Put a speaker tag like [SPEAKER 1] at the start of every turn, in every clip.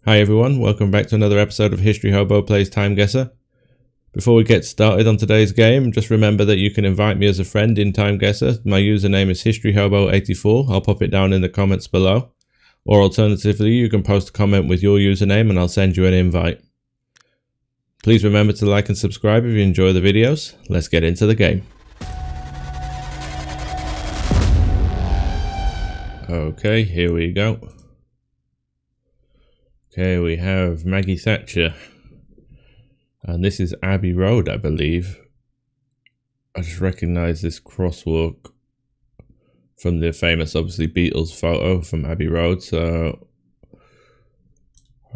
[SPEAKER 1] Hi everyone, welcome back to another episode of History Hobo Plays TimeGuesser. Before we get started on today's game, just remember that you can invite me as a friend in TimeGuesser. My username is HistoryHobo84. I'll pop it down in the comments below. Or alternatively, you can post a comment with your username and I'll send you an invite. Please remember to like and subscribe if you enjoy the videos. Let's get into the game. Okay, here we go. Okay, we have Maggie Thatcher, and this is Abbey Road, I believe. I just recognise this crosswalk from the famous, obviously, Beatles photo from Abbey Road, so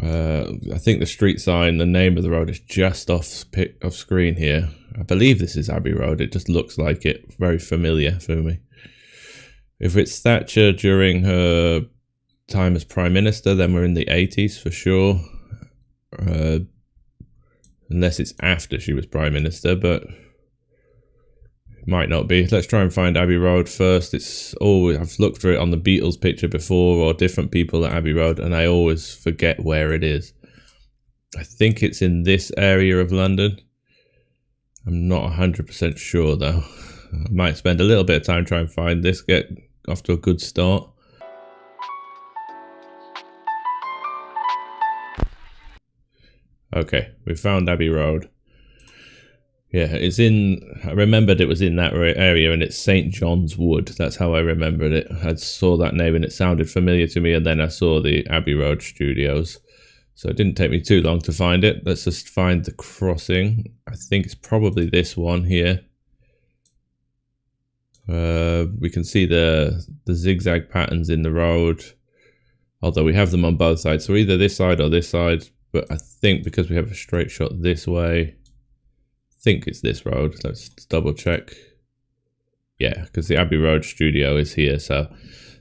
[SPEAKER 1] I think the street sign, the name of the road is just off screen here. I believe this is Abbey Road, it just looks like it, very familiar for me. If it's Thatcher during her time as Prime Minister, then we're in the 80s for sure, unless it's after she was Prime Minister, but it might not be. Let's try and find Abbey Road first. I've looked for it on the Beatles picture before, or different people at Abbey Road, and I always forget where it is. I think it's in this area of London. I'm not 100% sure though. I might spend a little bit of time trying to find this, get off to a good start. Okay, we found Abbey Road. Yeah, I remembered it was in that area, and it's St. John's Wood. That's how I remembered it. I saw that name and it sounded familiar to me, and then I saw the Abbey Road studios. So it didn't take me too long to find it. Let's just find the crossing. I think it's probably this one here. We can see the zigzag patterns in the road, although we have them on both sides. So either this side or this side. But I think because we have a straight shot this way, I think it's this road. Let's double check. Yeah, because the Abbey Road studio is here, so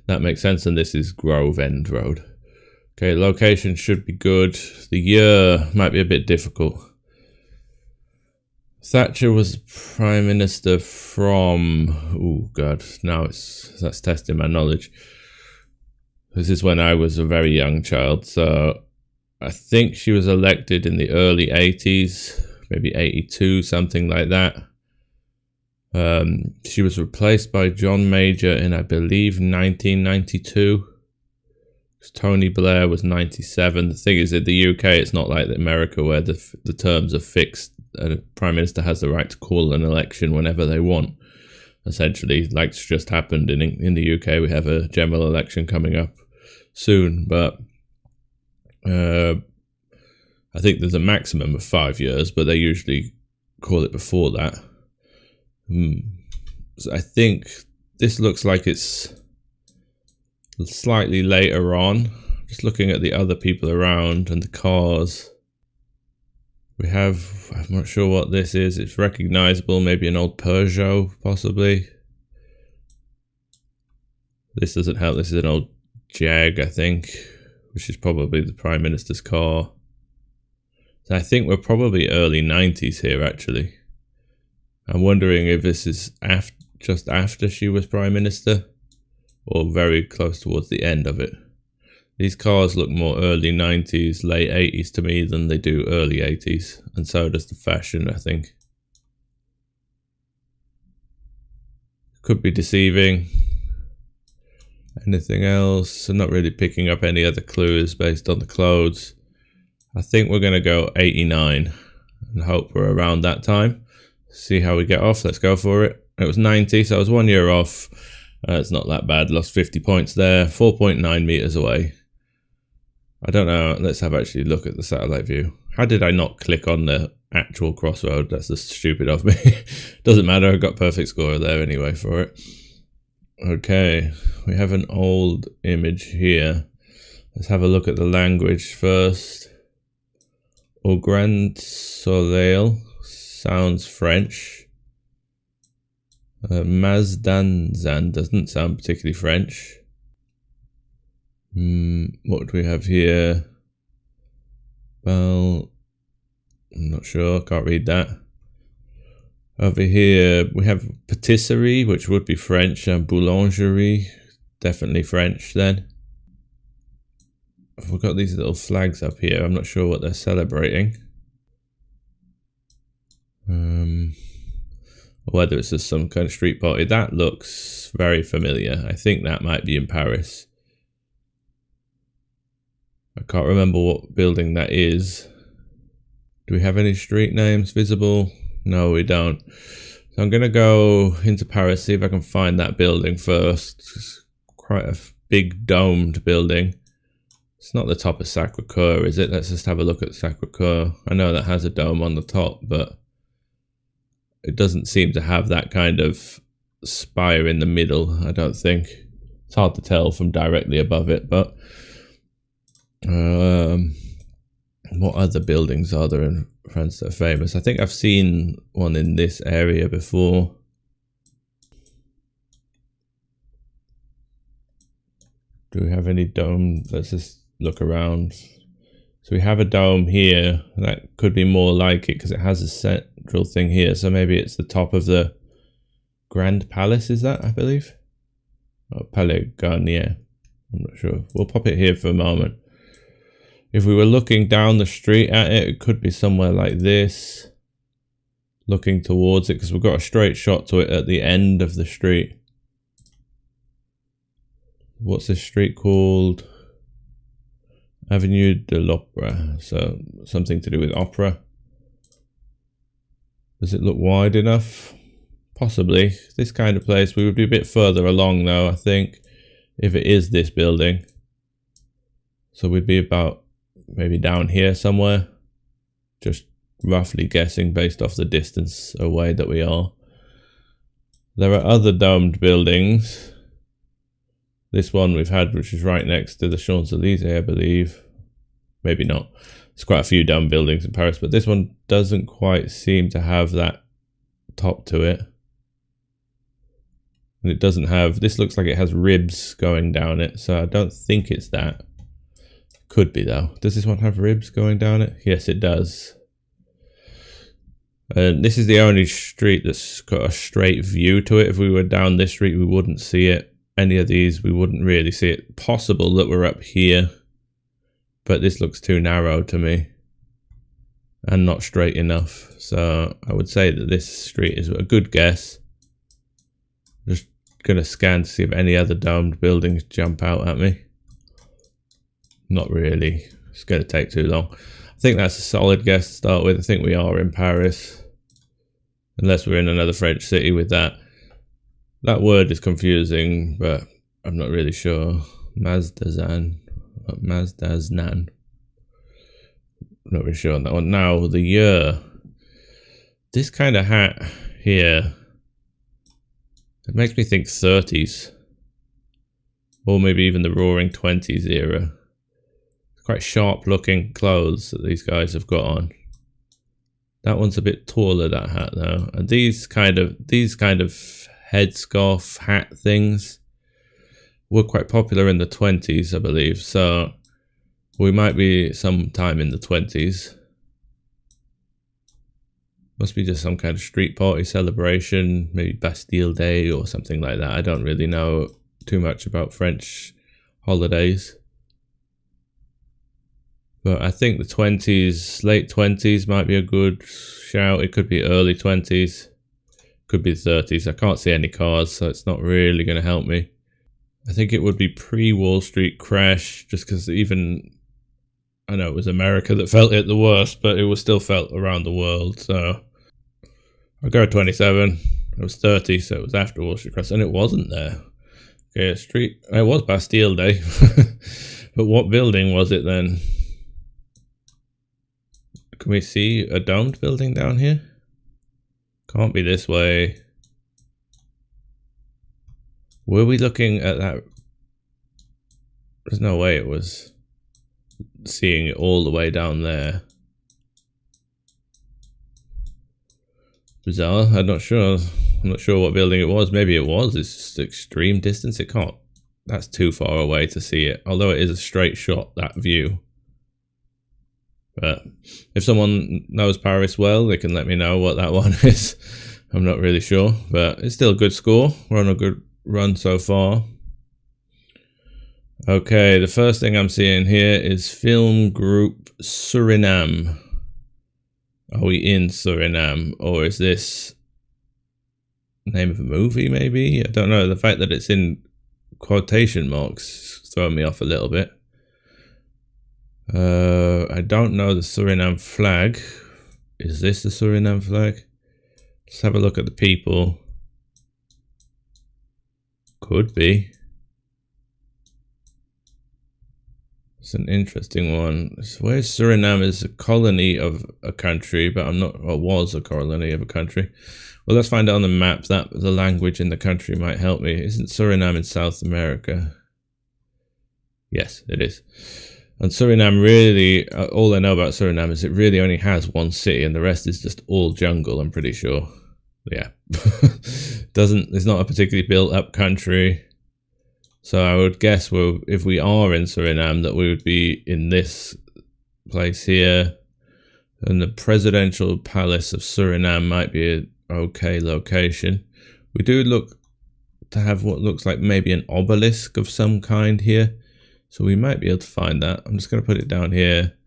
[SPEAKER 1] that makes sense. And this is Grove End Road. Okay, location should be good. The year might be a bit difficult. Thatcher was Prime Minister from... Oh, God. Now that's testing my knowledge. This is when I was a very young child, so I think she was elected in the early 80s, maybe 82, something like that. She was replaced by John Major in, I believe, 1992. Tony Blair was 97. The thing is, in the UK, it's not like America where the terms are fixed. A Prime Minister has the right to call an election whenever they want. Essentially, like it's just happened in the UK, we have a general election coming up soon, but I think there's a maximum of 5 years, but they usually call it before that. So I think this looks like it's slightly later on. Just looking at the other people around and the cars. I'm not sure what this is. It's recognizable, maybe an old Peugeot, possibly. This doesn't help. This is an old Jag, I think, which is probably the Prime Minister's car. So I think we're probably early 90s here, actually. I'm wondering if this is just after she was Prime Minister, or very close towards the end of it. These cars look more early 90s, late 80s to me than they do early 80s, and so does the fashion, I think. Could be deceiving. Anything else? I'm not really picking up any other clues based on the clothes. I think we're going to go 89 and hope we're around that time. See how we get off. Let's go for it. It was 90, so I was 1 year off. It's not that bad. Lost 50 points there. 4.9 meters away. I don't know. Let's actually look at the satellite view. How did I not click on the actual crossroad? That's just stupid of me. Doesn't matter. I got perfect score there anyway for it. Okay, we have an old image here. Let's have a look at the language first. Au Grand Soleil sounds French. Mazdanzan doesn't sound particularly French. What do we have here? Well, I'm not sure. Can't read that. Over here, we have patisserie, which would be French, and boulangerie, definitely French then. we've got these little flags up here. I'm not sure what they're celebrating. Whether it's just some kind of street party. That looks very familiar. I think that might be in Paris. I can't remember what building that is. Do we have any street names visible? No, we don't. So I'm going to go into Paris, see if I can find that building first. It's quite a big domed building. It's not the top of Sacré-Cœur, is it? Let's just have a look at Sacré-Cœur. I know that has a dome on the top, but it doesn't seem to have that kind of spire in the middle, I don't think. It's hard to tell from directly above it, but what other buildings are there in France that are famous? I think I've seen one in this area before. Do we have any dome? Let's just look around. So we have a dome here. That could be more like it because it has a central thing here. So maybe it's the top of the Grand Palace, is that, I believe? Or Palais Garnier. I'm not sure. We'll pop it here for a moment. If we were looking down the street at it, it could be somewhere like this. Looking towards it because we've got a straight shot to it at the end of the street. What's this street called? Avenue de l'Opera. So something to do with opera. Does it look wide enough? Possibly. This kind of place. We would be a bit further along though, I think, if it is this building. So we'd be about maybe down here somewhere. Just roughly guessing based off the distance away that we are. There are other domed buildings. This one we've had, which is right next to the Champs-Élysées, I believe. Maybe not. There's quite a few domed buildings in Paris, but this one doesn't quite seem to have that top to it. And it doesn't have, this looks like it has ribs going down it, so I don't think it's that. Could be though. Does this one have ribs going down it? Yes, it does. And this is the only street that's got a straight view to it. If we were down this street, we wouldn't see it. Any of these, we wouldn't really see it. Possible that we're up here, but this looks too narrow to me and not straight enough. So I would say that this street is a good guess. Just gonna scan to see if any other domed buildings jump out at me. Not really. It's gonna take too long. I think that's a solid guess to start with. I think we are in Paris, unless we're in another French city with that. That word is confusing, but I'm not really sure. Mazdazan. Mazdaznan. Not really sure on that one. Now, the year. This kind of hat here, it makes me think 30s. Or maybe even the Roaring 20s era. Quite sharp looking clothes that these guys have got on. That one's a bit taller, that hat though. And these kind of headscarf hat things were quite popular in the 20s, I believe. So we might be sometime in the 20s. Must be just some kind of street party celebration, maybe Bastille Day or something like that. I don't really know too much about French holidays. But I think the 20s, late 20s might be a good shout. It could be early 20s. Could be 30s. I can't see any cars, so it's not really going to help me. I think it would be pre-Wall Street crash, just because even, I know it was America that felt it the worst, but it was still felt around the world. So I'll go 27. It was 30, so it was after Wall Street crash, and it wasn't there. Okay, it was Bastille Day. But what building was it then? Can we see a domed building down here? Can't be this way. Were we looking at that? There's no way it was seeing it all the way down there. Bizarre. I'm not sure. I'm not sure what building it was. Maybe it was. It's just extreme distance. It can't. That's too far away to see it. Although it is a straight shot, that view. But if someone knows Paris well, they can let me know what that one is. I'm not really sure, but it's still a good score. We're on a good run so far. Okay, the first thing I'm seeing here is Film Group Suriname. Are we in Suriname, or is this name of a movie maybe? I don't know. The fact that it's in quotation marks is throwing me off a little bit. I don't know the Suriname flag. Is this the Suriname flag? Let's have a look at the people. Could be. It's an interesting one. Where Suriname is a colony of a country, but I'm not, or was a colony of a country. Well, let's find out on the map. That the language in the country might help me. Isn't Suriname in South America? Yes, it is. And Suriname really, all I know about Suriname is it really only has one city, and the rest is just all jungle, I'm pretty sure. Yeah. It's not a particularly built up country. So I would guess if we are in Suriname, that we would be in this place here. And the presidential palace of Suriname might be an okay location. We do look to have what looks like maybe an obelisk of some kind here. So we might be able to find that. I'm just going to put it down here.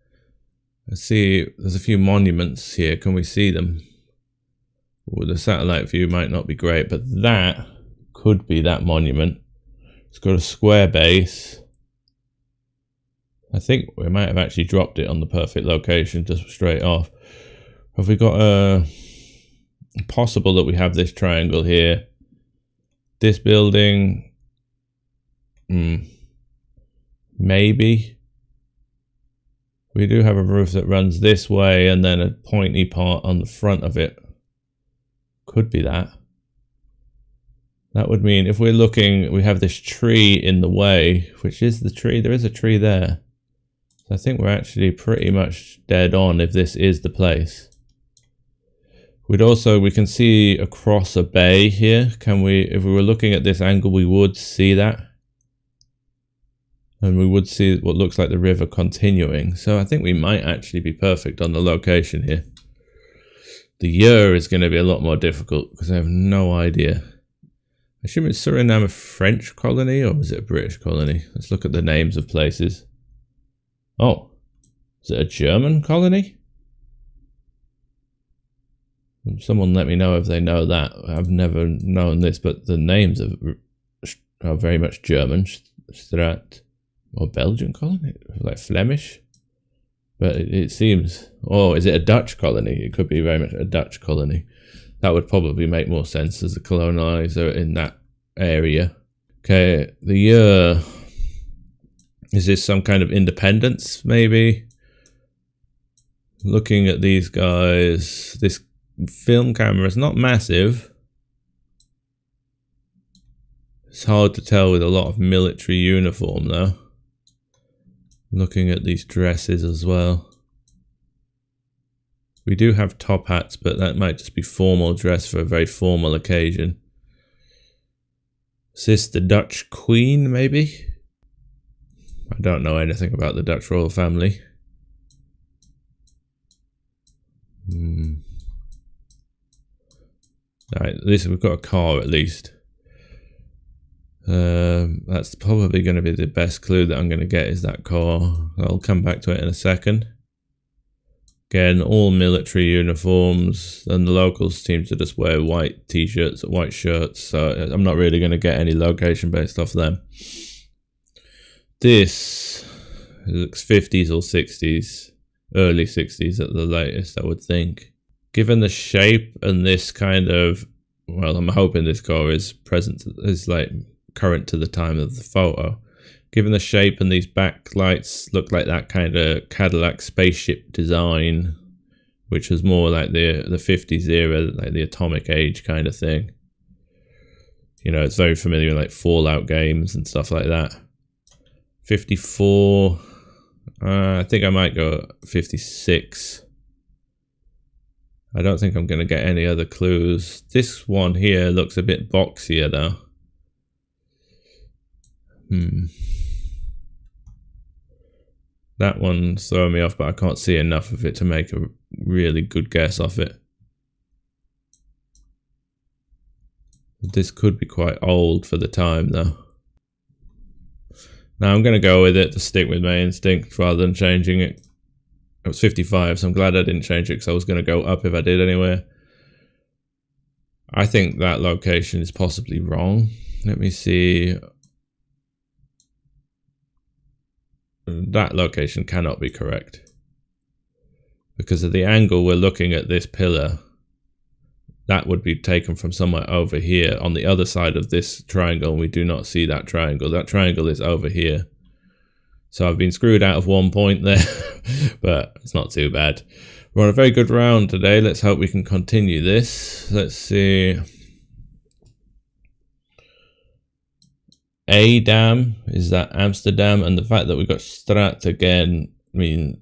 [SPEAKER 1] Let's see, there's a few monuments here. Can we see them? Well, the satellite view might not be great, but that could be that monument. It's got a square base. I think we might have actually dropped it on the perfect location just straight off. Have we got a possible that we have this triangle here? This building, maybe. We do have a roof that runs this way and then a pointy part on the front of it. Could be that. That would mean if we're looking, we have this tree in the way, which is the tree. There is a tree there. So I think we're actually pretty much dead on if this is the place. We can see across a bay here. Can we, if we were looking at this angle, we would see that. And we would see what looks like the river continuing. So I think we might actually be perfect on the location here. The year is going to be a lot more difficult because I have no idea. I assume it's Suriname a French colony or is it a British colony? Let's look at the names of places. Oh, is it a German colony? Someone let me know if they know that. I've never known this, but the names are very much German. Strat or Belgian colony, like Flemish. But it seems, oh, is it a Dutch colony? It could be very much a Dutch colony. That would probably make more sense as a colonizer in that area. Okay, the year. Is this some kind of independence, maybe? Looking at these guys, this film camera is not massive. It's hard to tell with a lot of military uniform, though. Looking at these dresses as well. We do have top hats, but that might just be formal dress for a very formal occasion. Is this the Dutch Queen, maybe? I don't know anything about the Dutch royal family. Alright, at least we've got a car at least. That's probably going to be the best clue that I'm going to get is that car. I'll come back to it in a second. Again, all military uniforms, and the locals seem to just wear white t-shirts, white shirts, so I'm not really going to get any location based off them. This looks 50s or 60s, early 60s at the latest, I would think. Given the shape and this kind of, well, I'm hoping this car is like current to the time of the photo. Given the shape and these backlights look like that kind of Cadillac spaceship design, which was more like the 50s era, like the atomic age kind of thing. You know, it's very familiar with like Fallout games and stuff like that. 54, I think I might go 56. I don't think I'm going to get any other clues. This one here looks a bit boxier though. That one's throwing me off, but I can't see enough of it to make a really good guess off it. This could be quite old for the time though. Now I'm going to go with it to stick with my instinct rather than changing it. It was 55, so I'm glad I didn't change it because I was going to go up if I did anyway. I think that location is possibly wrong. Let me see. That location cannot be correct. Because of the angle we're looking at this pillar, that would be taken from somewhere over here on the other side of this triangle. We do not see that triangle. That triangle is over here. So I've been screwed out of 1 point there, but it's not too bad. We're on a very good round today. Let's hope we can continue this. Let's see. Dam, is that Amsterdam? And the fact that we got Strat again, I mean,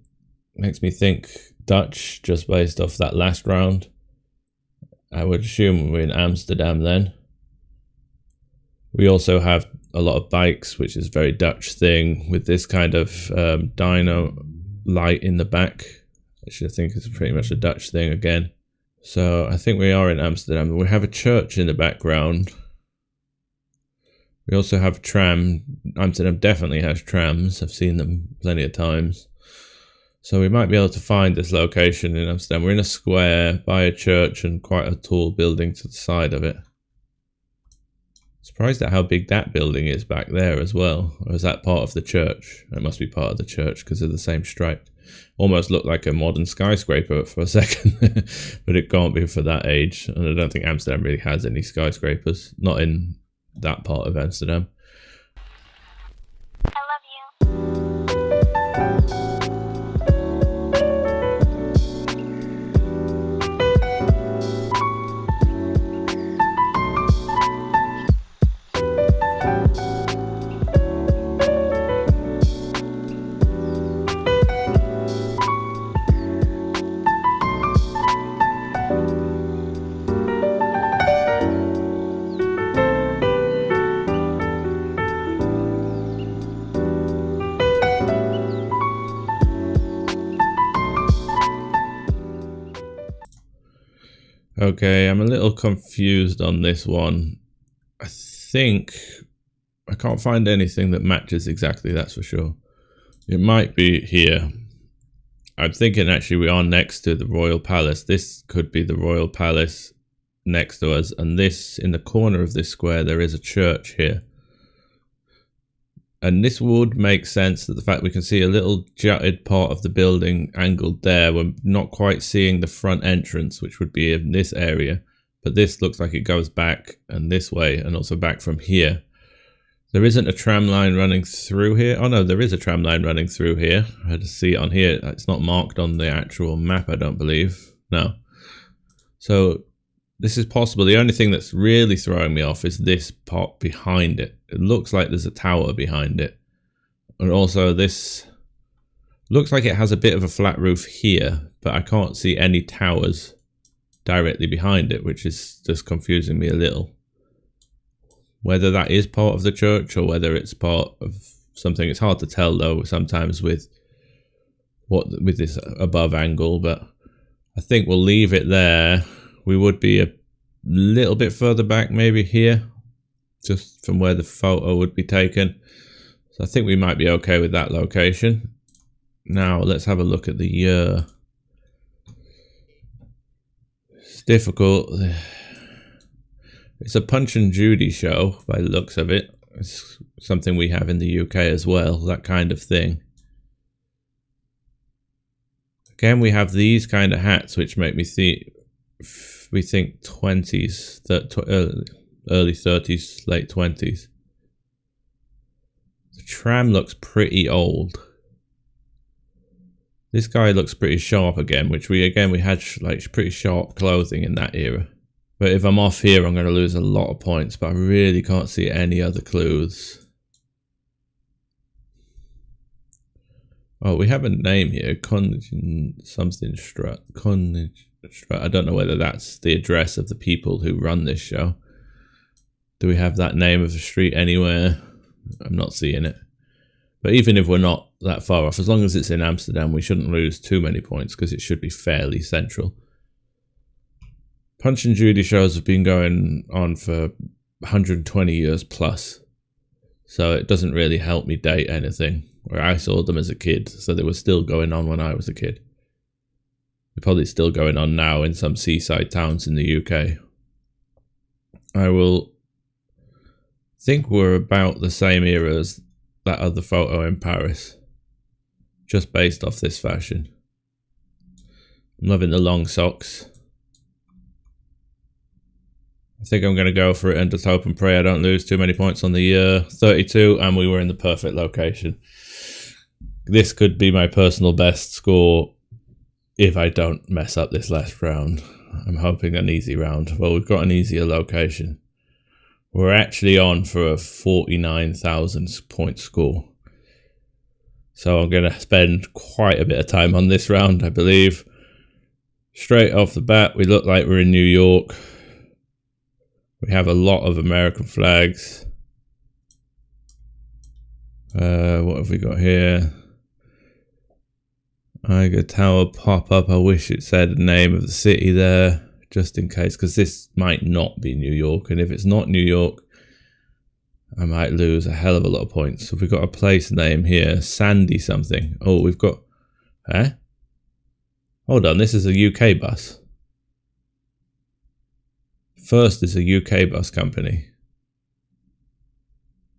[SPEAKER 1] makes me think Dutch just based off that last round. I would assume we're in Amsterdam then. We also have a lot of bikes, which is a very Dutch thing with this kind of dyno light in the back, which I think is pretty much a Dutch thing again. So I think we are in Amsterdam. We have a church in the background. We also have tram. Amsterdam definitely has trams. I've seen them plenty of times. So we might be able to find this location in Amsterdam. We're in a square by a church and quite a tall building to the side of it. Surprised at how big that building is back there as well. Or is that part of the church? It must be part of the church because of the same stripe. Almost looked like a modern skyscraper for a second, but it can't be for that age. And I don't think Amsterdam really has any skyscrapers. Not in that part of Amsterdam.
[SPEAKER 2] I love you.
[SPEAKER 1] Okay, I'm a little confused on this one. I think I can't find anything that matches exactly, that's for sure. It might be here. I'm thinking actually we are next to the Royal Palace. This could be the Royal Palace next to us. And this, in the corner of this square, there is a church here. And this would make sense that the fact we can see a little jutted part of the building angled there. We're not quite seeing the front entrance, which would be in this area. But this looks like it goes back and this way and also back from here. There isn't a tram line running through here. Oh no, there is a tram line running through here. I had to see it on here. It's not marked on the actual map, I don't believe. No. So this is possible. The only thing that's really throwing me off is this part behind it. It looks like there's a tower behind it. And also this looks like it has a bit of a flat roof here, but I can't see any towers directly behind it, which is just confusing me a little. Whether that is part of the church or whether it's part of something, it's hard to tell though sometimes with this above angle, but I think we'll leave it there. We would be a little bit further back, maybe here, just from where the photo would be taken. So I think we might be okay with that location. Now let's have a look at the year. It's difficult. It's a Punch and Judy show by the looks of it. It's something we have in the UK as well, that kind of thing. Again, we have these kind of hats, which make me think, we think 20s, early 30s, late 20s. The tram looks pretty old. This guy looks pretty sharp again, which we had like pretty sharp clothing in that era. But if I'm off here, I'm going to lose a lot of points, but I really can't see any other clues. Oh, we have a name here, something Strut. I don't know whether that's the address of the people who run this show. Do we have that name of the street anywhere? I'm not seeing it. But even if we're not that far off, as long as it's in Amsterdam, we shouldn't lose too many points because it should be fairly central. Punch and Judy shows have been going on for 120 years plus. So it doesn't really help me date anything. Where I saw them as a kid, so they were still going on when I was a kid. They're probably still going on now in some seaside towns in the UK. I will think we're about the same era as that other photo in Paris. Just based off this fashion. I'm loving the long socks. I think I'm going to go for it and just hope and pray I don't lose too many points on the year. 32, and we were in the perfect location. This could be my personal best score if I don't mess up this last round. I'm hoping an easy round. Well, we've got an easier location. We're actually on for a 49,000 point score. So I'm going to spend quite a bit of time on this round, I believe. Straight off the bat, we look like we're in New York. We have a lot of American flags. What have we got here? Eiger Tower pop up. I wish it said the name of the city there, just in case, because this might not be New York. And if it's not New York, I might lose a hell of a lot of points. So we've got a place name here, Sandy something. Oh, we've got... Hold on, this is a UK bus. First is a UK bus company.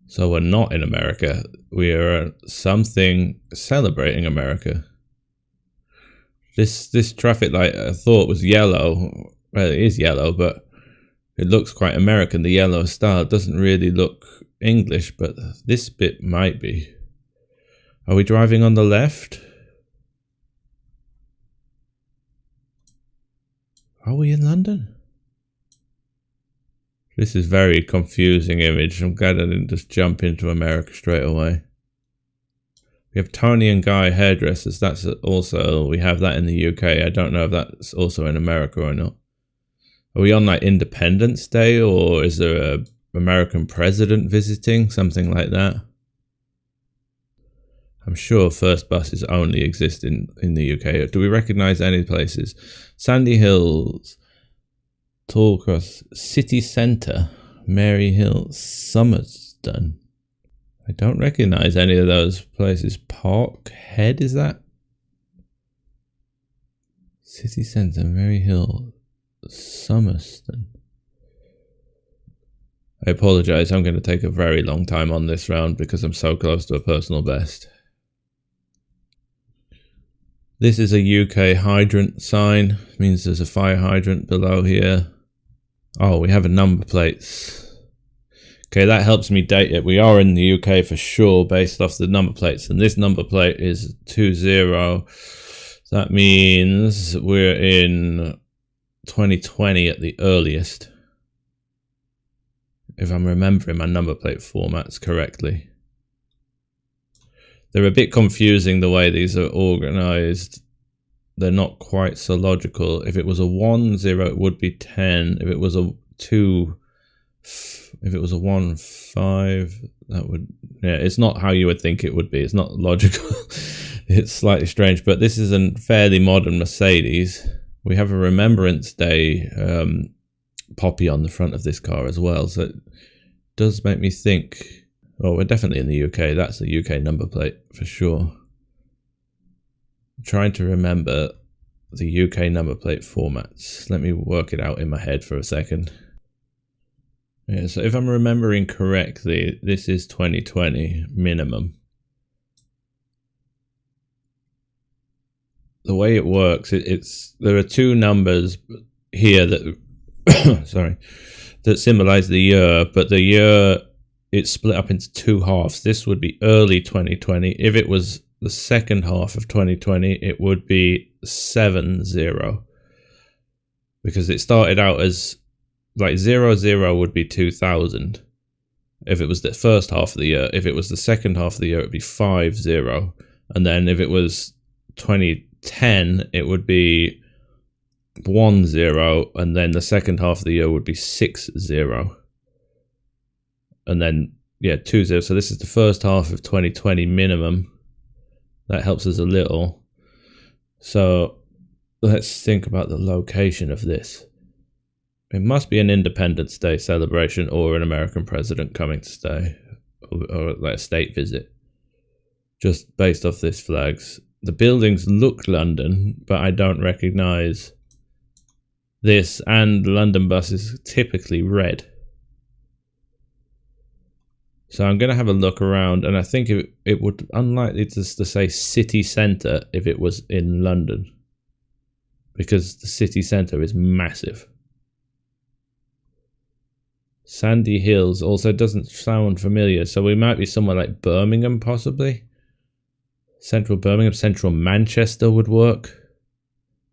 [SPEAKER 1] So we're not in America. We are something celebrating America. This traffic light I thought was yellow. Well, it is yellow, but it looks quite American. The yellow star doesn't really look English, but this bit might be. Are we driving on the left? Are we in London? This is very confusing image. I'm glad I didn't just jump into America straight away. We have Tony and Guy hairdressers. That's also, we have that in the UK. I don't know if that's also in America or not. Are we on like Independence Day, or is there a American president visiting? Something like that. I'm sure first buses only exist in the UK. Do we recognise any places? Sandy Hills, Tallcross, City Centre, Mary Hill, Summerston. I don't recognise any of those places. Parkhead, is that? City Centre, Mary Hill, Summerston. I apologise, I'm going to take a very long time on this round because I'm so close to a personal best. This is a UK hydrant sign. It means there's a fire hydrant below here. Oh, we have a number plates. Okay, that helps me date it. We are in the UK for sure based off the number plates. And this number plate is 20. That means we're in 2020 at the earliest. If I'm remembering my number plate formats correctly. They're a bit confusing the way these are organized. They're not quite so logical. If it was a 1, 0, it would be 10. If it was a 2, if it was a 1, 5, that would... Yeah, it's not how you would think it would be. It's not logical. It's slightly strange. But this is a fairly modern Mercedes. We have a Remembrance Day poppy on the front of this car as well. So it does make me think... Oh, we're definitely in the UK. That's a UK number plate for sure. I'm trying to remember the UK number plate formats. Let me work it out in my head for a second. Yeah, so if I'm remembering correctly, this is 2020 minimum. The way it works, there are two numbers here that sorry, that symbolize the year, but the year it's split up into two halves. This would be early 2020. If it was the second half of 2020, it would be 70, because it started out as like 00 would be 2000 if it was the first half of the year. If it was the second half of the year, it would be 50, and then if it was 2010, it would be 10, and then the second half of the year would be 60, and then 20. So this is the first half of 2020 minimum. That helps us a little. So let's think about the location of this. It must be an Independence Day celebration or an American president coming to stay. or like a state visit. Just based off this flags. The buildings look London, but I don't recognise this, and London bus is typically red. So I'm going to have a look around, and I think it would unlikely to say city centre if it was in London, because the city centre is massive. Sandy Hills also doesn't sound familiar, so we might be somewhere like Birmingham possibly. Central Birmingham, central Manchester would work.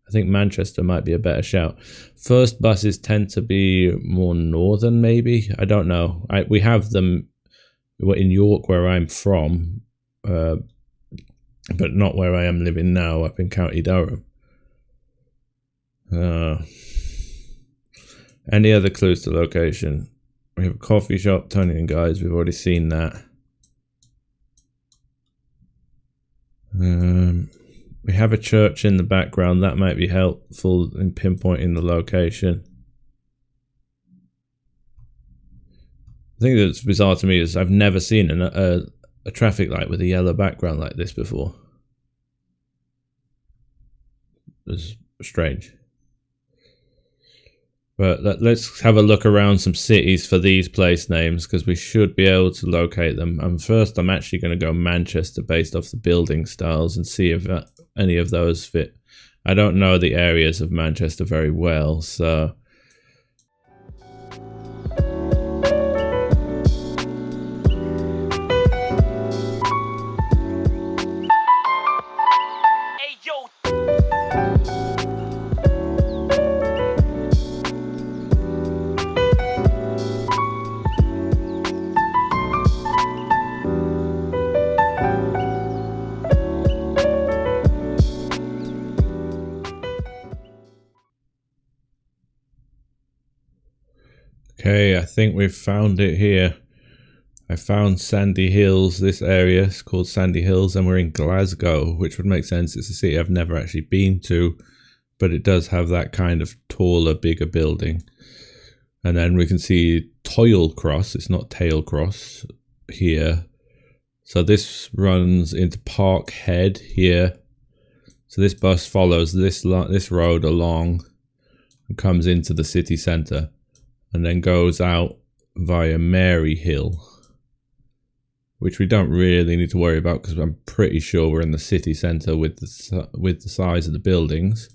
[SPEAKER 1] I think Manchester might be a better shout. First buses tend to be more northern maybe. I don't know. We have them in York where I'm from, but not where I am living now, up in County Durham. Any other clues to location? We have a coffee shop, Tony and Guys, we've already seen that. We have a church in the background, that might be helpful in pinpointing the location. The thing that's bizarre to me is I've never seen a traffic light with a yellow background like this before. It's strange. But let's have a look around some cities for these place names, because we should be able to locate them. And first I'm actually going to go Manchester based off the building styles and see if any of those fit. I don't know the areas of Manchester very well, so... Okay, I think we've found it here. I found Sandy Hills. This area is called Sandy Hills, and we're in Glasgow, which would make sense. It's a city I've never actually been to, but it does have that kind of taller, bigger building. And then we can see Toil Cross. It's not Tail Cross here. So this runs into Park Head here. So this bus follows this road along and comes into the city centre, and then goes out via Mary Hill, which we don't really need to worry about because I'm pretty sure we're in the city centre with the size of the buildings.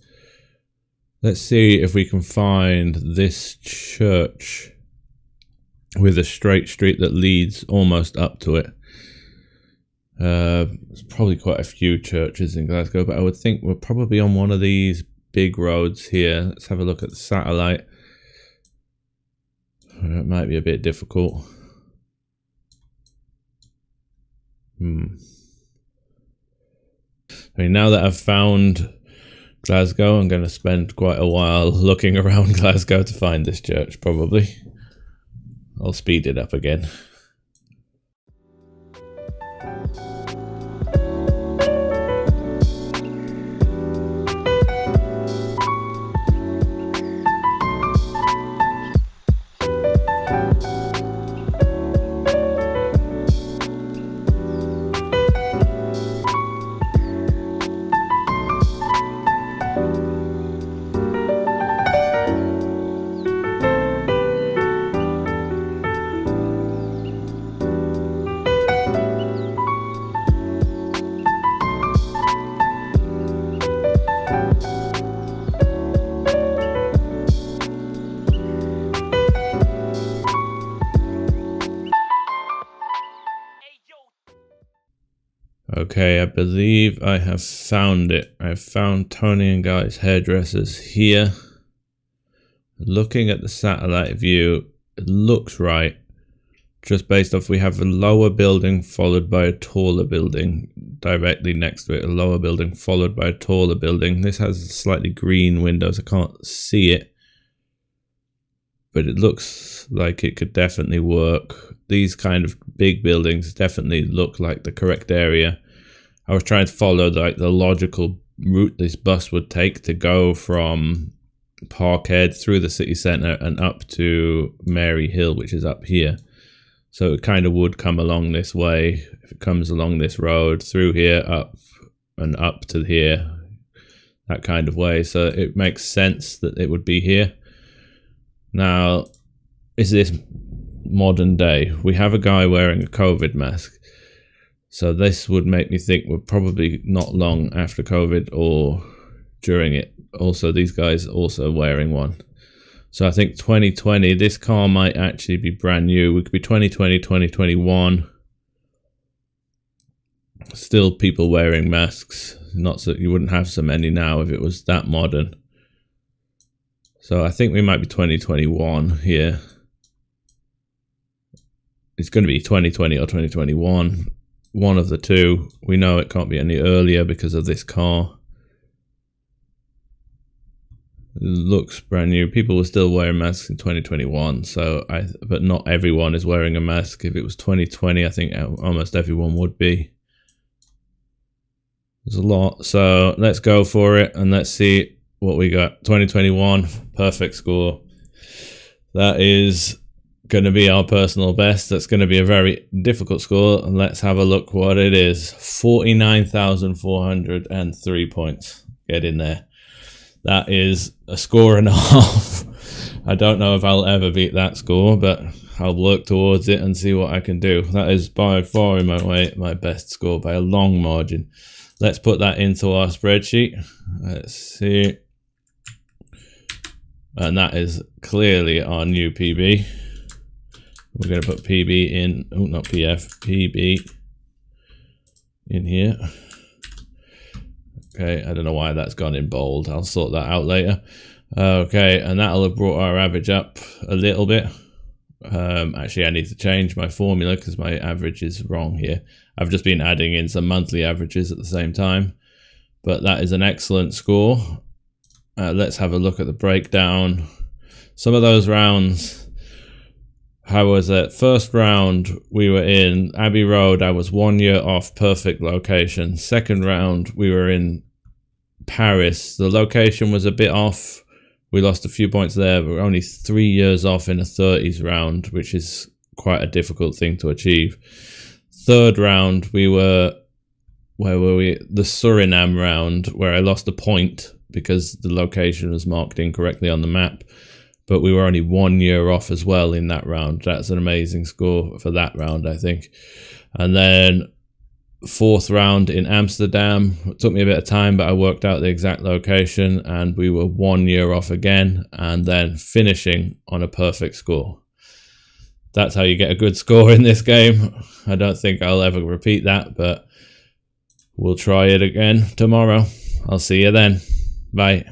[SPEAKER 1] Let's see if we can find this church with a straight street that leads almost up to it. There's probably quite a few churches in Glasgow, but I would think we're probably on one of these big roads here. Let's have a look at the satellite. It might be a bit difficult. I mean, now that I've found Glasgow, I'm going to spend quite a while looking around Glasgow to find this church, probably. I'll speed it up again. Okay, I believe I have found it. I've found Tony and Guy's hairdressers here. Looking at the satellite view, it looks right. Just based off, we have a lower building followed by a taller building directly next to it. A lower building followed by a taller building. This has slightly green windows. I can't see it, but it looks like it could definitely work. These kind of big buildings definitely look like the correct area. I was trying to follow the logical route this bus would take to go from Parkhead through the city centre and up to Mary Hill, which is up here. So it kind of would come along this way. If it comes along this road, through here, up, and up to here, that kind of way. So it makes sense that it would be here. Now, is this modern day? We have a guy wearing a COVID mask. So this would make me think we're probably not long after COVID or during it. Also, these guys also wearing one. So I think 2020, this car might actually be brand new. We could be 2020, 2021. Still people wearing masks. Not so you wouldn't have so many now if it was that modern. So I think we might be 2021 here. It's going to be 2020 or 2021. One of the two. We know it can't be any earlier because of this car. It looks brand new. People were still wearing masks in 2021, but not everyone is wearing a mask. If it was 2020, I think almost everyone would be. There's a lot. So let's go for it and let's see what we got. 2021, perfect score. That is going to be our personal best. That's going to be a very difficult score. And let's have a look what it is. 49,403 points. Get in there. That is a score and a half. I don't know if I'll ever beat that score, but I'll work towards it and see what I can do. That is by far in my best score by a long margin. Let's put that into our spreadsheet. Let's see. And that is clearly our new PB. We're going to put PB in, oh, not PF, PB in here. Okay, I don't know why that's gone in bold. I'll sort that out later. Okay, and that'll have brought our average up a little bit. Actually, I need to change my formula because my average is wrong here. I've just been adding in some monthly averages at the same time. But that is an excellent score. Let's have a look at the breakdown. Some of those rounds, how was it? First round, we were in Abbey Road. I was 1 year off, perfect location. Second round, we were in Paris. The location was a bit off. We lost a few points there, but we're only 3 years off in a 30s round, which is quite a difficult thing to achieve. Third round, we were, where were we? The Suriname round, where I lost a point because the location was marked incorrectly on the map. But we were only 1 year off as well in that round. That's an amazing score for that round, I think. And then fourth round in Amsterdam. It took me a bit of time, but I worked out the exact location and we were 1 year off again, and then finishing on a perfect score. That's how you get a good score in this game. I don't think I'll ever repeat that, but we'll try it again tomorrow. I'll see you then. Bye.